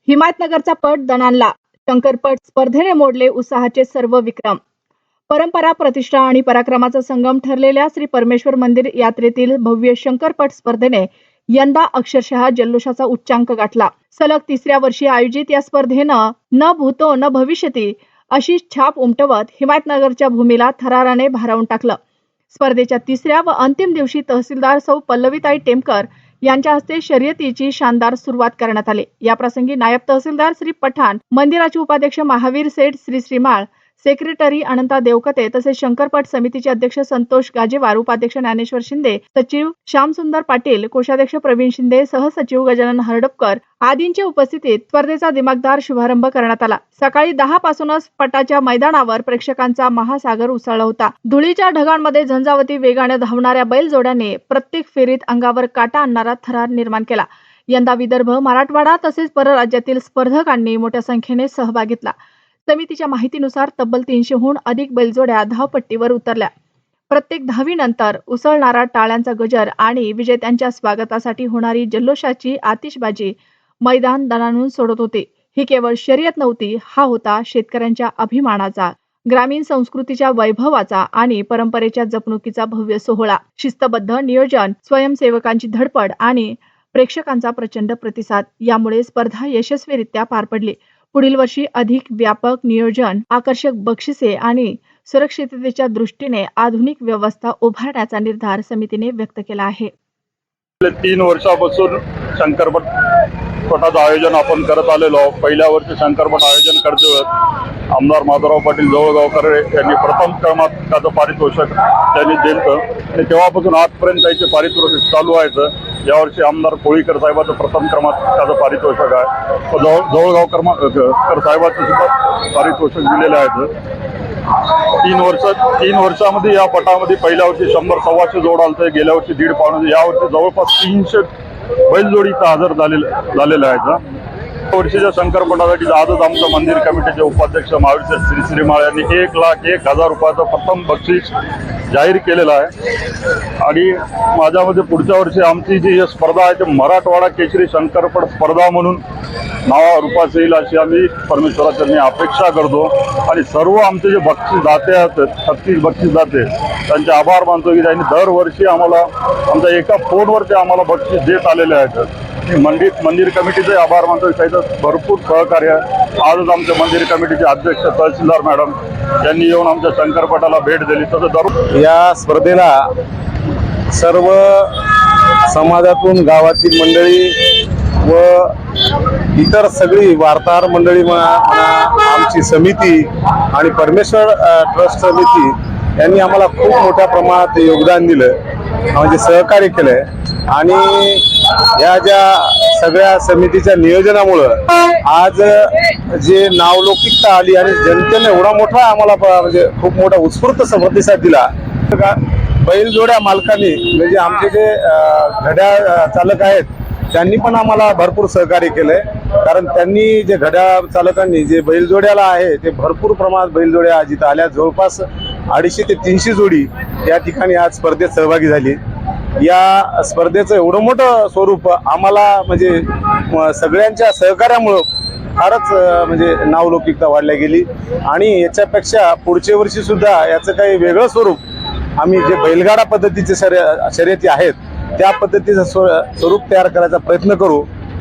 हिमायतनगरचा पट दणाणला. शंकरपट स्पर्धेने मोडले उत्साहाचे सर्व विक्रम. परंपरा, प्रतिष्ठा आणि पराक्रमाचा संगम ठरलेल्या श्री परमेश्वर मंदिर यात्रेतील भव्य शंकरपट स्पर्धेने यंदा अक्षरशः जल्लोषाचा उच्चांक गाठला. सलग तिसऱ्या वर्षी आयोजित या स्पर्धेनं न भूतो न भविष्यती अशी छाप उमटवत हिमायतनगरच्या भूमीला थराराने भारावून टाकलं. स्पर्धेच्या तिसऱ्या व अंतिम दिवशी तहसीलदार सौ पल्लवीताई टेमकर यांच्या हस्ते शर्यतीची शानदार सुरुवात करण्यात आली. या प्रसंगी नायब तहसीलदार श्री पठाण, मंदिराचे उपाध्यक्ष महावीर सेठ श्री श्रीमाळ, सेक्रेटरी अनंता देवकते तसेच शंकरपट समितीचे अध्यक्ष संतोष गाजेवार, उपाध्यक्ष ज्ञानेश्वर शिंदे, सचिव श्यामसुंदर पाटील, कोषाध्यक्ष प्रवीण शिंदे, सहसचिव गजानन हरडपकर आदींच्या उपस्थितीत स्पर्धेचा दिमागदार शुभारंभ करण्यात आला. सकाळी 10 पासूनच पटाच्या मैदानावर प्रेक्षकांचा महासागर उसळला होता. धुळीच्या ढगांमध्ये झंझावती वेगाने धावणाऱ्या बैलजोड्यांनी प्रत्येक फेरीत अंगावर काटा आणणारा थरार निर्माण केला. यंदा विदर्भ, मराठवाडा तसेच परराज्यातील स्पर्धकांनी मोठ्या संख्येने सहभाग घेतला. समितीच्या माहितीनुसार तब्बल 300हून अधिक बैलजोड्या धावपट्टीवर उतरल्या. प्रत्येक धावीनंतर उसळणारा टाळ्यांचा गजर आणि विजेत्यांच्या स्वागतासाठी होणारी जल्लोषाची आतिषबाजी मैदान दणाणून सोडत होते. ही केवळ शर्यत नव्हती, हा होता शेतकऱ्यांच्या अभिमानाचा, ग्रामीण संस्कृतीच्या वैभवाचा आणि परंपरेच्या जपणुकीचा भव्य सोहळा. शिस्तबद्ध नियोजन, स्वयंसेवकांची धडपड आणि प्रेक्षकांचा प्रचंड प्रतिसाद यामुळे स्पर्धा यशस्वीरित्या पार पडली. पुढील वर्षी अधिक व्यापक नियोजन, आकर्षक बक्षिसे आणि सुरक्षिततेच्या दृष्टीने आधुनिक व्यवस्था उभारण्याचा निर्धार समितीने व्यक्त केला आहे. 3 वर्षापासून शंकरपटाचं आयोजन आपण करत आलेलो. पहिल्या वर्षी शंकरपट आयोजन करतोय आमदार माधवराव पाटील जवळगावकर यांनी प्रथम क्रमांकाचं पारितोषिक त्यांनी दिलं आणि तेव्हापासून आजपर्यंत त्याचे पारितोषिक चालू व्हायचं. यावर्षी आमदार कोळीकर साहेबाचं प्रथम क्रमांकाचं पारितोषिक आहे. जवळगावकर साहेबाचं सुद्धा पारितोषिक दिलेलं आहे. 3 वर्षामध्ये या पटामध्ये पहिल्या वर्षी 100-125 जोड आलते, गेल्या वर्षी 1.5 पावणे, या वर्षी जवळपास 300 बैलजोडी इथं हजर झालेल्या आहेत. वर्षीच्या शंकरपटासाठी आजच आमचं मंदिर कमिटीचे उपाध्यक्ष महावीर श्री श्रीमाळ यांनी 1,01,000 रुपयाचं प्रथम बक्षीस जाहीर केलेलं आहे. आणि माझ्यामध्ये पुढच्या वर्षी आमची जी स्पर्धा आहे ते मराठवाडा केसरी शंकरपट स्पर्धा म्हणून रूपास येईल अशी आम्ही परमेश्वराच्या अपेक्षा करतो. आणि सर्व आमचे जे बक्षीस दाते आहेत, 36 बक्षीस दाते, त्यांचे आभार मानतो की त्यांनी दरवर्षी आम्हाला आमच्या एका फोनवरती आम्हाला बक्षीस देत आलेले आहेत. मंदिर कमिटीचे आभार मानतो. त्याचं भरपूर सहकार्य. आजच आमच्या मंदिर कमिटीचे अध्यक्ष तहसीलदार मॅडम यांनी येऊन आमच्या शंकरपटाला भेट दिली. तसं या स्पर्धेला सर्व समाजातून गावातील मंडळी व इतर सगळी वार्ताहर मंडळी आमची समिती आणि परमेश्वर ट्रस्ट समिती यांनी आम्हाला खूप मोठ्या प्रमाणात योगदान दिलं, म्हणजे सहकार्य केलंय. आणि या ज्या सगळ्या समितीच्या नियोजनामुळं आज जे नावलौकिकता आली आणि जनतेने एवढा मोठा आम्हाला म्हणजे खूप मोठा उत्स्फूर्त प्रतिसाद दिला. बैलजोड्या मालकांनी म्हणजे आमचे जे घड्याळ चालक आहेत त्यांनी पण आम्हाला भरपूर सहकार्य केलंय. कारण त्यांनी जे घड्याळ चालकांनी जे बैलजोड्याला आहे ते भरपूर प्रमाणात बैलजोड्या जिथं आल्या, जवळपास 250 ते 300 जोडी या ठिकाणी आज स्पर्धेत सहभागी झाली. या स्पर्धेचं एवढं मोठं स्वरूप आम्हाला म्हणजे सगळ्यांच्या सहकार्यामुळं फारच म्हणजे नावलौकिकता वाढल्या गेली. आणि याच्यापेक्षा पुढच्या वर्षी सुद्धा याचं काही वेगळं स्वरूप आम्ही जे बैलगाडा पद्धतीचे शर्यती आहेत त्या पद्धतीचं स्वरूप तयार करायचा प्रयत्न करू.